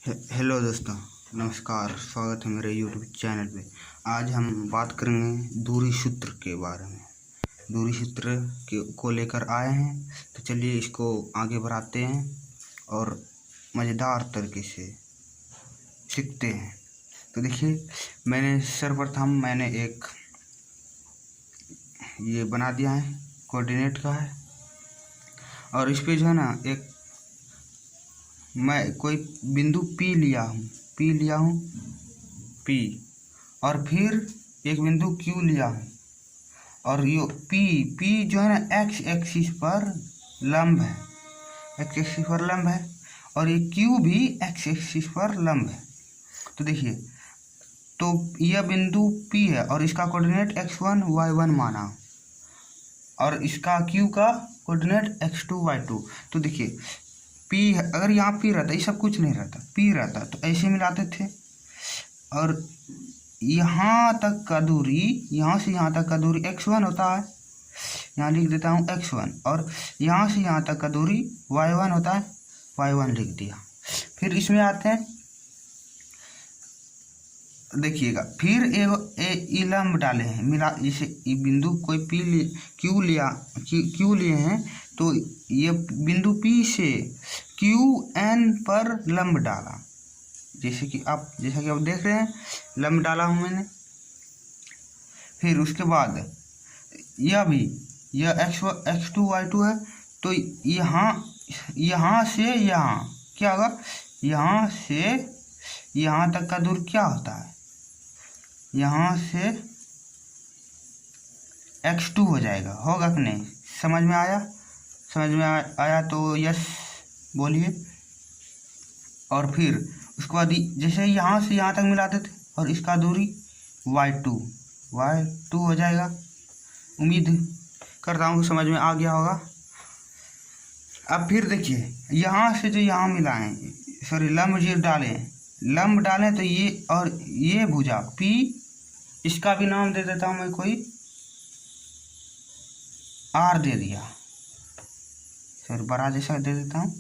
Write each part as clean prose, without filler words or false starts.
Hello दोस्तों, नमस्कार। स्वागत है मेरे यूट्यूब चैनल पे। आज हम बात करेंगे दूरी सूत्र के बारे में। दूरी सूत्र को लेकर आए हैं, तो चलिए इसको आगे बढ़ाते हैं और मज़ेदार तरीके से सीखते हैं। तो देखिए, सर्वप्रथम मैंने एक ये बना दिया है, कोऑर्डिनेट का है। और इस पे जो है ना, एक मैं कोई बिंदु P लिया हूँ P, और फिर एक बिंदु Q लिया हूँ, और ये P जो है ना एक्स एक्सिस पर लंब है, एक्स एक्सिस पर लंब है, और ये Q भी एक्स एक्सिस पर लंब है। तो देखिए, तो यह बिंदु P है और इसका कोऑर्डिनेट x1 y1 माना, और इसका Q का कोऑर्डिनेट x2 y2। तो देखिए, P अगर यहाँ P रहता, ये सब कुछ नहीं रहता, P रहता तो ऐसे मिलाते थे। और यहाँ तक का दूरी, यहाँ से यहाँ तक का दूरी x1 होता है, यहाँ लिख देता हूँ x1, और यहाँ से यहाँ तक का दूरी y1 होता है, y1 लिख दिया। फिर इसमें आते हैं, देखिएगा, फिर एक लंब डाले हैं मिला, जैसे बिंदु कोई क्यू लिए हैं, तो ये बिंदु P से QN पर लंब डाला, जैसा कि आप देख रहे हैं, लंब डाला हूँ मैंने। फिर उसके बाद यह x2 y2 है, तो यहाँ से यहाँ क्या होगा, यहाँ से यहाँ तक का दूर क्या होता है, यहाँ से x2 हो जाएगा। होगा कि नहीं? समझ में आया तो यस बोलिए। और फिर उसके बाद जैसे यहाँ से यहाँ तक मिलाते थे, और इसका दूरी y2 हो जाएगा। उम्मीद करता हूँ समझ में आ गया होगा। अब फिर देखिए, यहाँ से जो यहाँ मिलाएं, लंब डालें तो ये और ये भुजा P, इसका भी नाम दे देता हूँ मैं, कोई R दे दिया, बड़ा जैसा दे देता हूँ,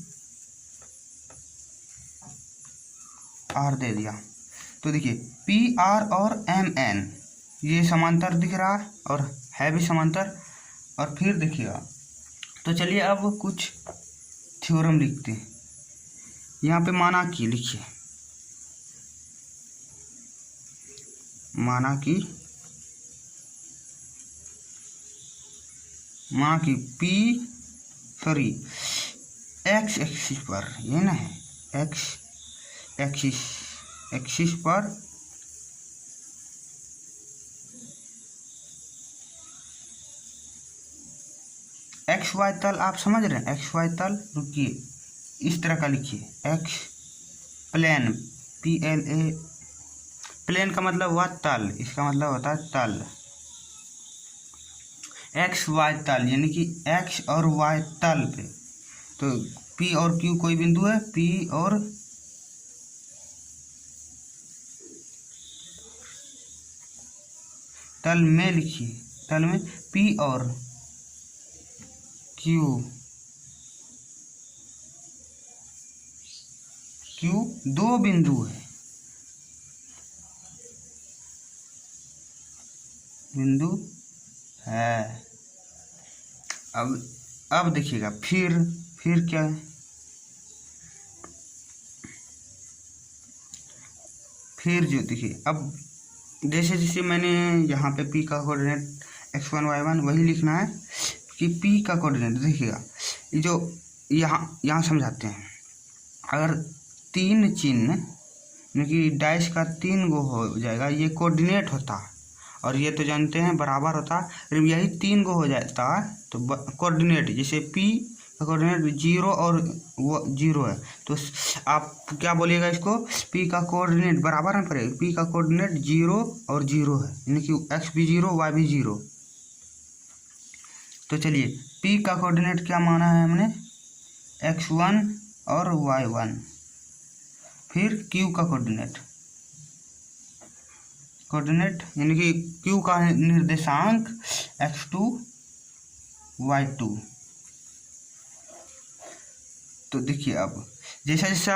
R दे दिया। तो देखिए, PR और MN ये समांतर दिख रहा है और है भी समांतर। और फिर देखिएगा, तो चलिए अब कुछ थ्योरम लिखते हैं। यहाँ पे माना कि लिखिए, माना कि एक्स एक्सिस पर, ये ना है, एक्स एक्सिस पर एक्स वाई तल, आप समझ रहे हैं, एक्स वाई तल, रुकिए, इस तरह का लिखिए, एक्स प्लेन, PLA, प्लेन का मतलब हुआ तल, इसका मतलब होता है तल, एक्स वाई तल, यानी कि एक्स और वाई तल पे। तो P और Q कोई बिंदु है, P और तल में लिखिए, तल में P और Q दो बिंदु है, अब देखिएगा, फिर क्या है, फिर जो देखिए, अब जैसे मैंने यहाँ पे P का कोऑर्डिनेट x1 y1 वही लिखना है कि P का कोऑर्डिनेट देखिएगा, जो यहाँ समझाते हैं। अगर तीन चिन्ह, यानी कि डैश का 3 गो हो जाएगा, ये कोऑर्डिनेट होता है, और ये तो जानते हैं बराबर होता है। यही 3 गो हो जाता है तो कोऑर्डिनेट, जैसे P का कोऑर्डिनेट 0 और 0 है, तो आप क्या बोलिएगा इसको, P का कोऑर्डिनेट बराबर है, पड़ेगा P का कोऑर्डिनेट 0 और 0 है, यानी कि x भी 0 y भी 0। तो चलिए, P का कोऑर्डिनेट क्या माना है हमने, x1 और y1। फिर Q का कोऑर्डिनेट यानी कि Q का निर्देशांक x2 y2। तो देखिए, अब जैसा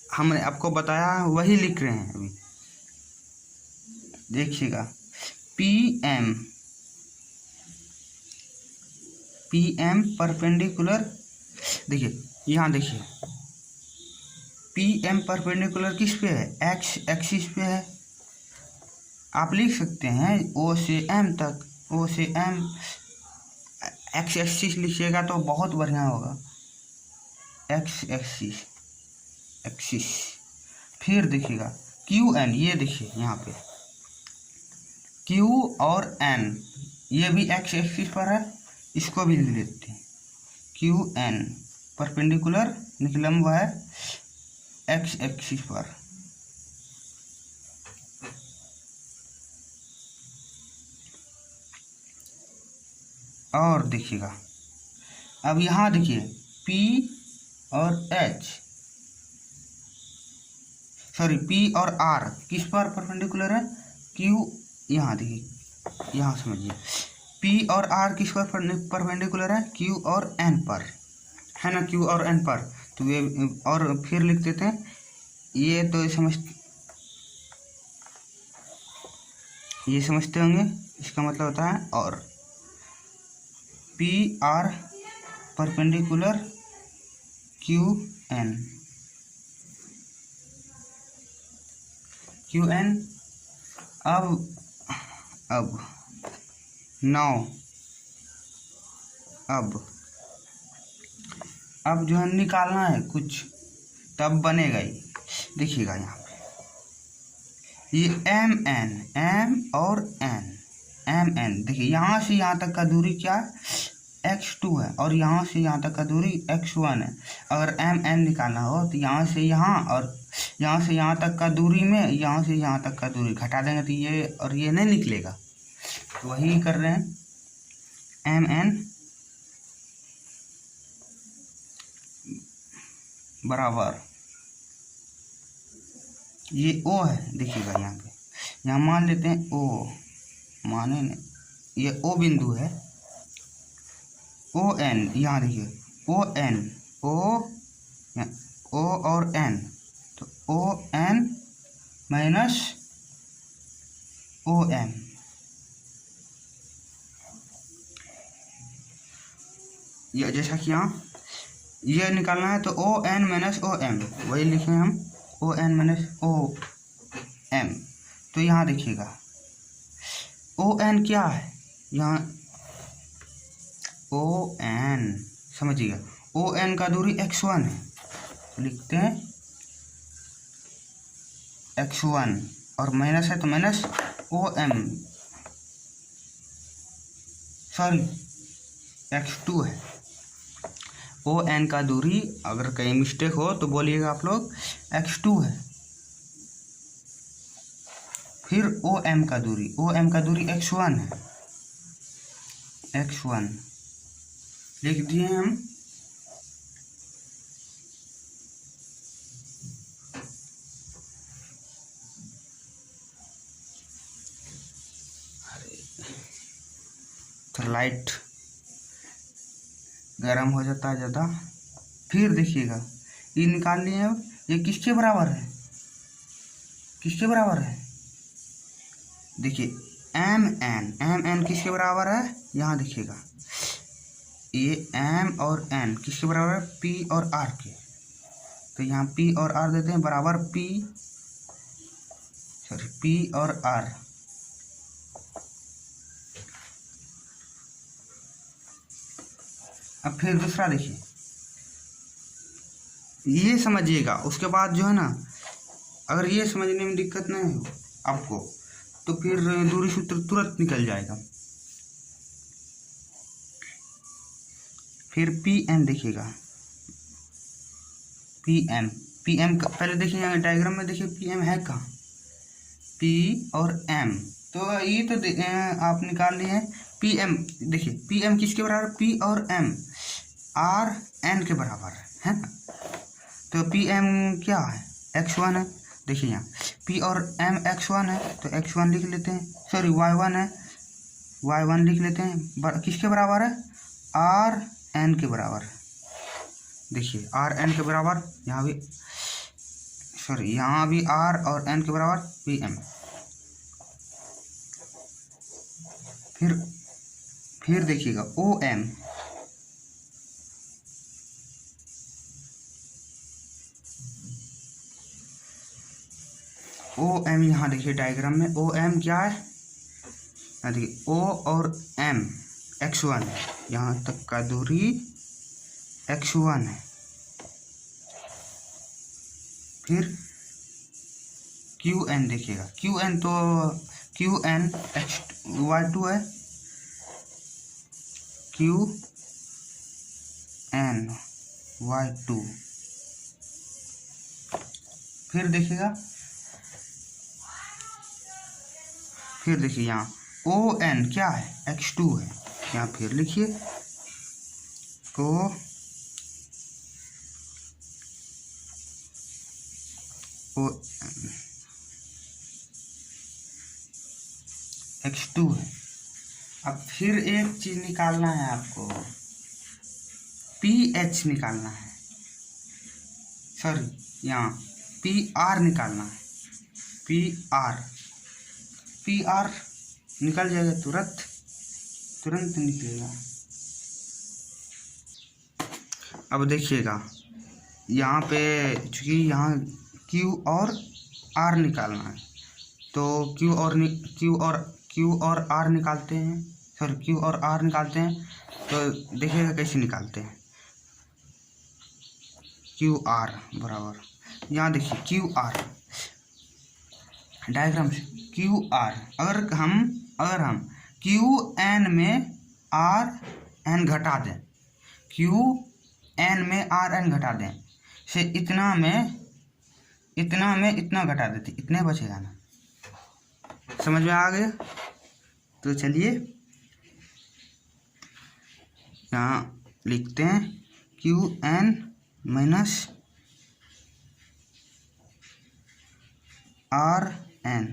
हमने आपको बताया वही लिख रहे हैं अभी। देखिएगा, पी एम परपेंडिकुलर, देखिए यहाँ देखिए, पी एम परपेंडिकुलर किस पे है, एक्स एक्सिस पे है। आप लिख सकते हैं ओ से एम तक, ओ से एम एक्स एक्सिस लिखिएगा तो बहुत बढ़िया होगा, एक्स एक्सिस एक्सिस। फिर देखिएगा क्यू एन, ये देखिए यहाँ पे क्यू और एन, ये भी एक्स एक्सिस पर है, इसको भी लिख लेते हैं। क्यू एन परपेंडिकुलर निकलम्ब है एक्स एक्सिस पर। और देखिएगा अब यहाँ देखिए P और H, सॉरी P और R किस पर परपेंडिकुलर है, Q, यहाँ देखिए, यहाँ समझिए P और R किस पर परपेंडिकुलर है, Q और N पर, है ना, Q और N पर। तो ये और फिर लिख देते हैं, ये तो ये समझते होंगे, इसका मतलब होता है और P R perpendicular Q N, Q N. अब नाउ अब जो है निकालना है कुछ, तब बनेगा ही। देखिएगा यहाँ पे ये एम और एन, देखिए यहाँ से यहाँ तक का दूरी क्या है, x2 है, और यहाँ से यहाँ तक का दूरी x1 है। अगर एन निकालना हो तो यहाँ से यहाँ और यहाँ से यहाँ तक का दूरी में यहाँ से यहाँ तक का दूरी घटा देंगे तो ये और ये नहीं निकलेगा, तो वही कर रहे हैं। एन बराबर ये O है, देखिएगा यहाँ पे, यहाँ मान लेते हैं O, माने नहीं, ये O बिंदु है, ओ एन, यहाँ देखिए ओ एन, ओ और एन, तो O N minus O M, ये जैसा कि यहाँ ये निकालना है तो O N minus O M, वही लिखे हम, O N minus O M. तो यहाँ देखिएगा ओ एन क्या है, यहाँ ओ एन समझिएगा, ओ एन का दूरी x1 है, तो लिखते हैं x1 और माइनस है तो minus O M, sorry x2 है। ओ एन का दूरी, अगर कहीं मिस्टेक हो तो बोलिएगा आप लोग, x2 है। फिर ओ एम का दूरी x1 है, x1 लिख दिए हम। तो लाइट गर्म हो जाता है ज़्यादा। फिर देखिएगा ये निकाल लिए, अब ये किसके बराबर है, किसके बराबर है, देखिए एम एन किसके बराबर है, यहाँ देखिएगा ये एम और एन किसके बराबर है, पी और आर के। तो यहाँ पी और आर देते हैं बराबर पी और आर। अब फिर दूसरा देखिए, ये समझिएगा, उसके बाद जो है ना, अगर ये समझने में दिक्कत नहीं हो आपको तो फिर दूरी सूत्र तुरंत निकल जाएगा। फिर पी एम देखिएगा, पी एम पहले देखिए यहाँ डायग्राम में देखिए पी एम है कहाँ, पी और एम, तो ये तो आप निकाल लिए हैं। पी एम देखिए, पी एम किसके बराबर, पी और एम आर एन के बराबर है ना। तो पी एम क्या है, x1 है, देखिए यहाँ पी और एम x1 है तो x1 लिख लेते हैं, सॉरी y1 है, y1 लिख लेते हैं, किसके बराबर है, आर एन के बराबर। देखिए आर एन के बराबर यहाँ भी सॉरी यहाँ भी आर और एन के बराबर पी एम। फिर देखिएगा ओ एम, ओ एम यहाँ देखिए डायग्राम में ओ एम क्या है, देखिए ओ और एम x1 है, यहाँ तक का दूरी x1 है। फिर क्यू एन देखिएगा, क्यू एन तो क्यू एन y2 है, क्यू एन y2। फिर देखिएगा, फिर देखिए यहाँ ओ एन क्या है x2 है, यहाँ फिर लिखिए ओ x2 है। अब फिर एक चीज निकालना है आपको, pH निकालना है, सॉरी यहाँ PR निकालना है, PR निकल जाएगा, तुरंत निकलेगा। अब देखिएगा यहाँ पे चूँकि यहाँ Q और R निकालना है, तो Q और R निकालते हैं, सॉरी Q और R निकालते हैं, तो देखिएगा कैसे निकालते हैं। QR बराबर, यहाँ देखिए QR डायग्राम से QR, अगर हम QN में RN घटा दें, QN में RN घटा दें से इतना में इतना घटा देते, इतने बचेगा ना, समझ में आ गया। तो चलिए यहाँ लिखते हैं QN माइनस RN।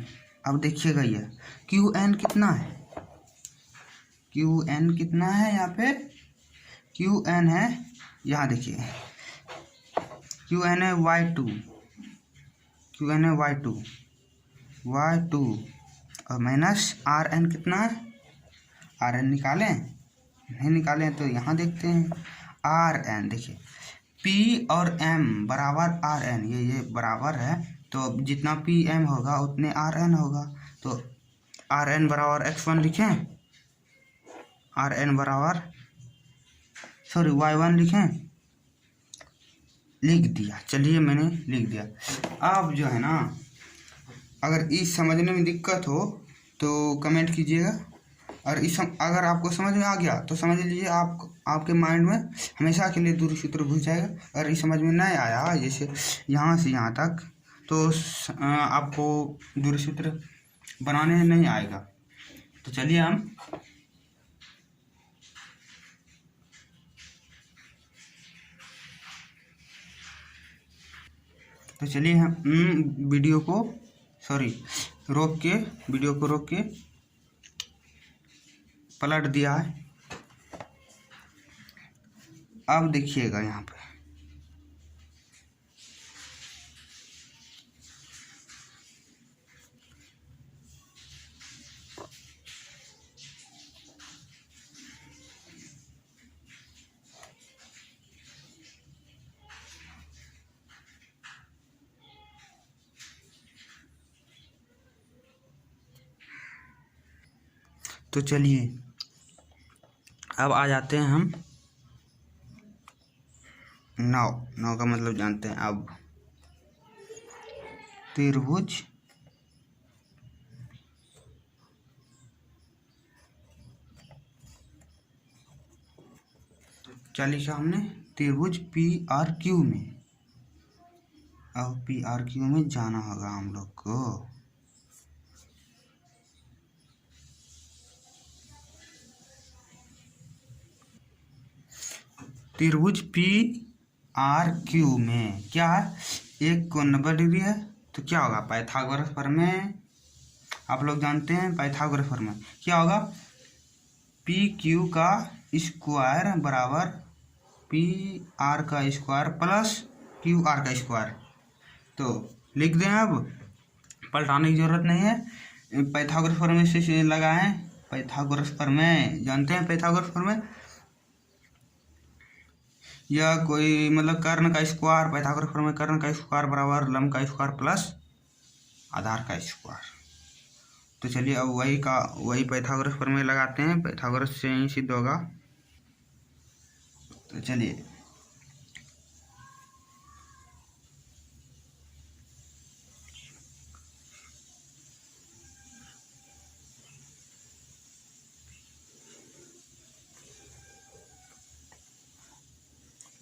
अब देखिएगा ये QN कितना है, QN कितना है, यहाँ पे QN है, यहाँ देखिए QN है y2, QN है y2 और माइनस RN कितना है, RN निकालें, नहीं निकालें तो यहाँ देखते हैं RN, देखिए P और M बराबर RN, ये बराबर है, तो जितना PM होगा उतने RN होगा, तो RN बराबर x1 लिखें, RN बराबर सॉरी y1 लिखें, लिख दिया। चलिए मैंने लिख दिया। अब जो है ना, अगर इस समझने में दिक्कत हो तो कमेंट कीजिएगा, और अगर आपको समझ में आ गया तो समझ लीजिए आपके माइंड में हमेशा के लिए दूरी सूत्र घुस जाएगा। अगर इस समझ में नहीं आया, जैसे यहाँ से यहाँ तक, तो आपको दूरी सूत्र बनाने नहीं आएगा। तो चलिए हम वीडियो को रोक के पलट दिया है। अब देखिएगा यहाँ पे तो चलिए अब आ जाते हैं हम 9 का मतलब जानते हैं। अब त्रिभुज क्या लिखा हमने, त्रिभुज PRQ में, अब PRQ में जाना होगा हम लोग को। त्रिभुज PRQ में क्या है, एक कोण 90 डिग्री है, तो क्या होगा, पाइथागोरस प्रमेय आप लोग जानते हैं। पाइथागोरस प्रमेय क्या होगा, PQ का स्क्वायर बराबर PR का स्क्वायर प्लस QR का स्क्वायर। तो लिख दें। अब पलटाने की जरूरत नहीं है। पाइथागोरस प्रमेय से लगाएं। पाइथागोरस प्रमेय जानते हैं? पाइथागोरस प्रमेय या कोई मतलब कर्ण का स्क्वायर, पाइथागोरस प्रमेय कर्ण का स्क्वायर बराबर लंब का स्क्वायर प्लस आधार का स्क्वायर। तो चलिए अब वही पाइथागोरस प्रमेय लगाते हैं। पाइथागोरस से ही सिद्ध होगा। तो चलिए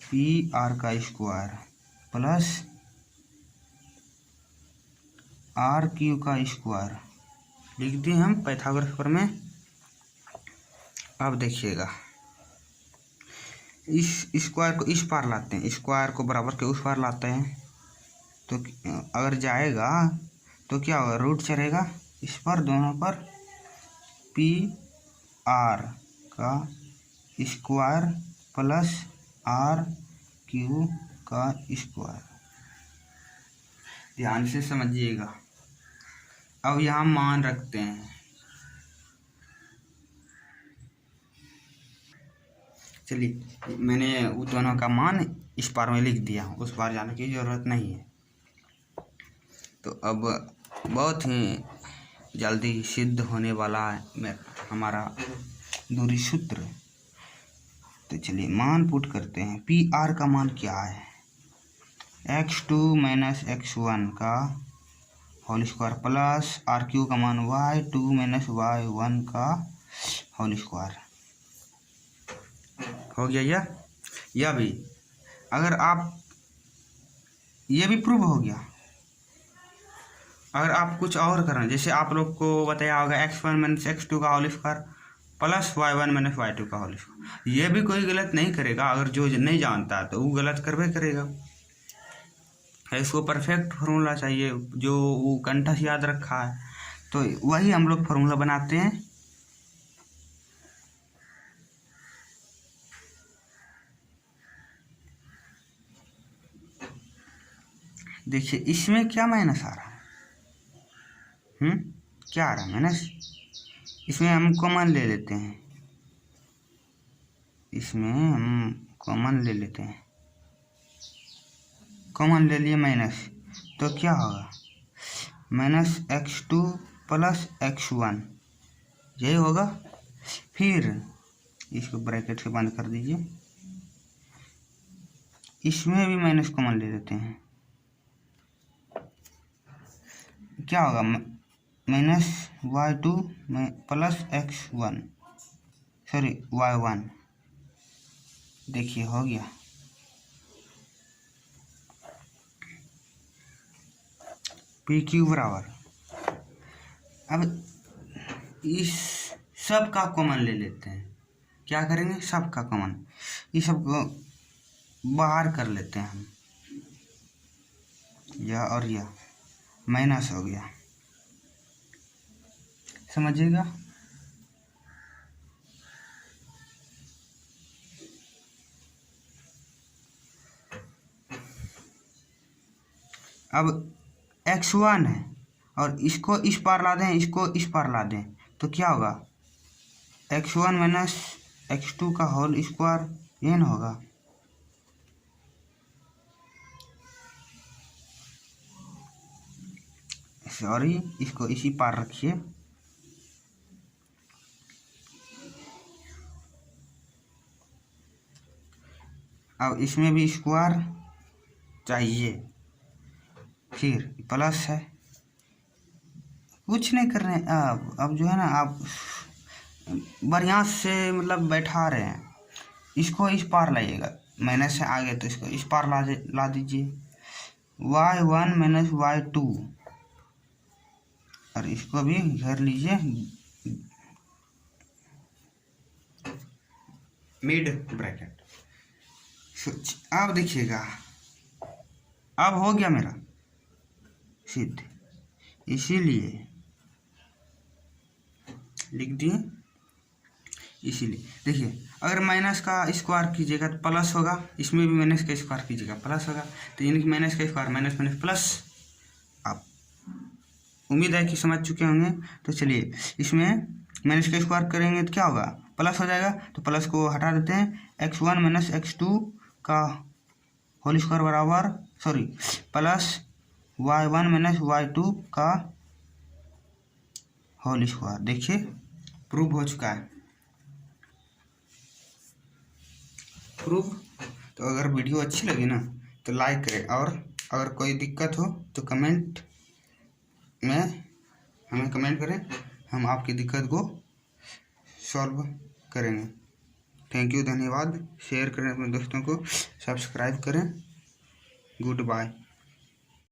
पी आर का स्क्वायर प्लस आर क्यू का स्क्वायर लिख दिए हम पाइथागोरस प्रमेय। अब देखिएगा, इस स्क्वायर को इस पार लाते हैं, स्क्वायर को बराबर के उस पार लाते हैं। तो अगर जाएगा तो क्या होगा, रूट चलेगा इस पर, दोनों पर। पी आर का स्क्वायर प्लस आर क्यू का स्क्वायर। ध्यान से समझिएगा। अब यहाँ मान रखते हैं। चलिए मैंने उन दोनों का मान इस पार में लिख दिया, उस पार जाने की ज़रूरत नहीं है। तो अब बहुत ही जल्दी सिद्ध होने वाला है हमारा दूरी सूत्र। तो चलिए मान पुट करते हैं। पी आर का मान क्या है, x2 माइनस x1 का whole square plus R Q का मान y2 माइनस y1 का होल स्क्वायर। हो गया यह भी। अगर आप ये भी प्रूव हो गया। अगर आप कुछ और करें, जैसे आप लोग को बताया होगा x1 माइनस x2 का whole square plus y1 minus y2 का होल स्क्वायर, ये भी कोई गलत नहीं करेगा। अगर जो नहीं जानता तो वो गलत करवे करेगा। इसको परफेक्ट फार्मूला चाहिए जो वो कंठस्थ याद रखा है, तो वही हम लोग फार्मूला बनाते हैं। देखिए इसमें क्या माइनस आ रहा है, क्या आ रहा है माइनस। इसमें हम कॉमन ले लेते हैं, इसमें हम कॉमन ले लेते हैं। कॉमन ले लिए माइनस, तो क्या होगा, माइनस x2 प्लस x1 यही होगा। फिर इसको ब्रैकेट से बंद कर दीजिए। इसमें भी माइनस कॉमन ले लेते हैं, क्या होगा, minus y2 plus x1 sorry y1। देखिए हो गया। पी क्यू बराबर, अब इस सब का कॉमन ले लेते हैं। क्या करेंगे, सब का कॉमन, इस सब को बाहर कर लेते हैं हम। यह और यह माइनस हो गया, समझिएगा। अब x1 है और इसको इस पार ला दें, इसको इस पार ला दें, तो क्या होगा, x1 माइनस x2 का होल स्क्वायर, ये ना होगा। सॉरी, इसको इसी पार रखिए। अब इसमें भी स्क्वायर चाहिए, फिर प्लस है, कुछ नहीं कर रहे हैं। अब जो है ना, आप बढ़िया से मतलब बैठा रहे हैं। इसको इस पार लाइएगा, माइनस से आगे तो इसको इस पार ला दीजिए। y1 माइनस y2 और इसको भी घेर लीजिए, मिड ब्रैकेट। अब देखिएगा, अब हो गया मेरा सिद्ध। इसीलिए लिख दिए, इसीलिए देखिए, अगर माइनस का स्क्वायर कीजिएगा तो प्लस होगा, इसमें भी माइनस का स्क्वायर कीजिएगा प्लस होगा। तो यानी कि माइनस का स्क्वायर माइनस माइनस प्लस, आप उम्मीद है कि समझ चुके होंगे। तो चलिए, इसमें माइनस का स्क्वायर करेंगे तो क्या होगा, प्लस हो जाएगा, तो प्लस को हटा देते हैं। x1 माइनस x2 का होल स्क्वायर बराबर प्लस y1 माइनस y2 का होल स्क्वायर। देखिए प्रूव हो चुका है, प्रूव। तो अगर वीडियो अच्छी लगी ना तो लाइक करें, और अगर कोई दिक्कत हो तो कमेंट में हमें कमेंट करें, हम आपकी दिक्कत को सॉल्व करेंगे। थैंक यू, धन्यवाद। शेयर करें अपने दोस्तों को, सब्सक्राइब करें। Good bye.